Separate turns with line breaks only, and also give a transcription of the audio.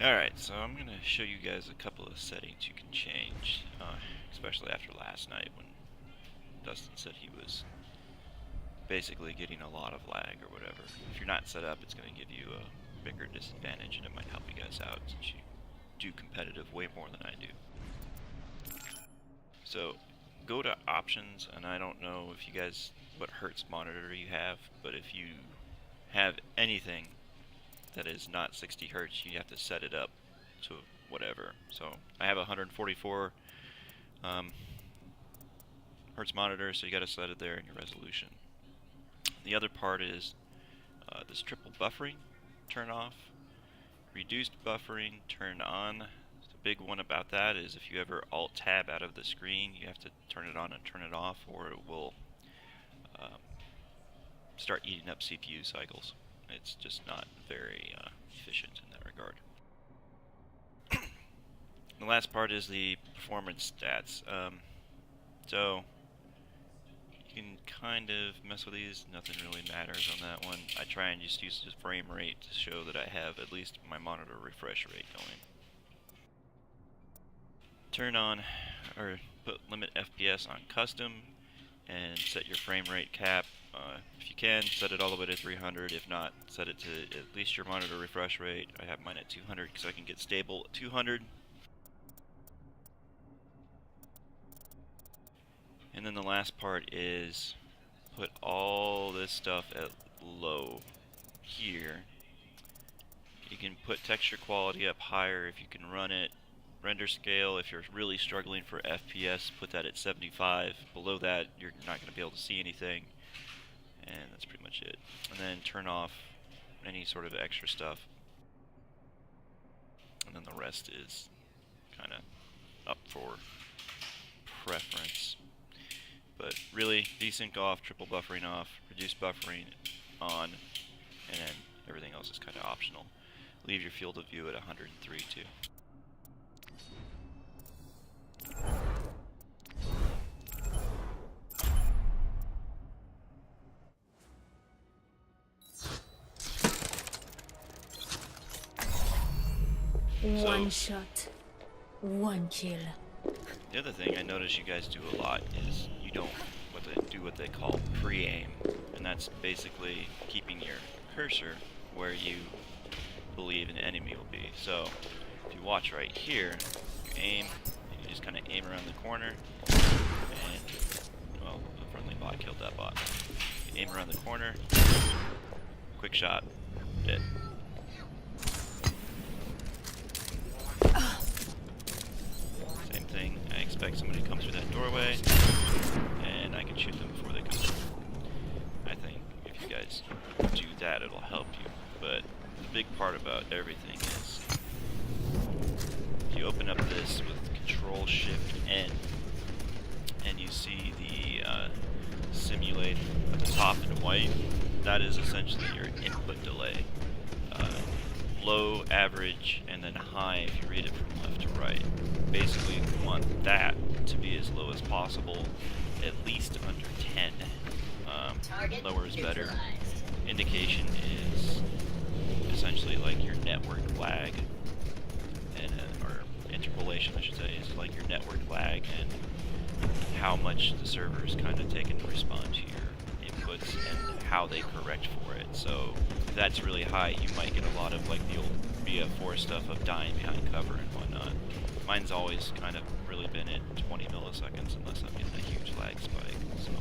Alright, so I'm gonna show you guys a couple of settings you can change, especially after last night when Dustin said he was basically getting a lot of lag or whatever. If you're not set up, it's gonna give you a bigger disadvantage, and it might help you guys out since you do competitive way more than I do. So go to options, and I don't know if you guys what hertz monitor you have, but if you have anything that is not 60 hertz, you have to set it up to whatever. So I have a 144 hertz monitor, so you got to set it there in your resolution. The other part is this triple buffering, turn off. Reduced buffering, turn on. The big one about that is if you ever alt tab out of the screen, you have to turn it on and turn it off, or it will start eating up CPU cycles. It's just not very efficient in that regard. The last part is the performance stats. So you can kind of mess with these. Nothing really matters on that one. I try and just use the frame rate to show that I have at least my monitor refresh rate going. Turn on or put limit FPS on custom and set your frame rate cap. If you can, set it all the way to 300. If not, set it to at least your monitor refresh rate. I have mine at 200 because I can get stable at 200. And then the last part is put all this stuff at low here. You can put texture quality up higher if you can run it. Render scale, if you're really struggling for FPS, put that at 75. Below that, you're not going to be able to see anything. And that's pretty much it. And then turn off any sort of extra stuff. And then the rest is kind of up for preference. But really, desync off, triple buffering off, reduce buffering on, and then everything else is kind of optional. Leave your field of view at 103 too.
One shot, one kill.
The other thing I notice you guys do a lot is you don't do what they call pre-aim, and that's basically keeping your cursor where you believe an enemy will be. So if you watch right here, you aim, and you just kind of aim around the corner, and well, the friendly bot killed that bot. You aim around the corner, quick shot, dead. Thing. I expect somebody to come through that doorway, and I can shoot them before they come through. I think if you guys do that, it'll help you. But the big part about everything is if you open up this with Control-Shift-N, and you see the simulate at the top in white, that is essentially your input delay. Low, average, and then high if you read it from left to right. Basically, you want that to be as low as possible, at least under 10. Lower is better. Indication is essentially like your network lag, and or interpolation, I should say, is like your network lag and how much the server is kind of taking to respond to your inputs and how they correct for it. So if that's really high, you might get a lot of like the old BF4 stuff of dying behind cover and whatnot. Mine's always kind of really been at 20 milliseconds unless I'm getting a huge lag spike. So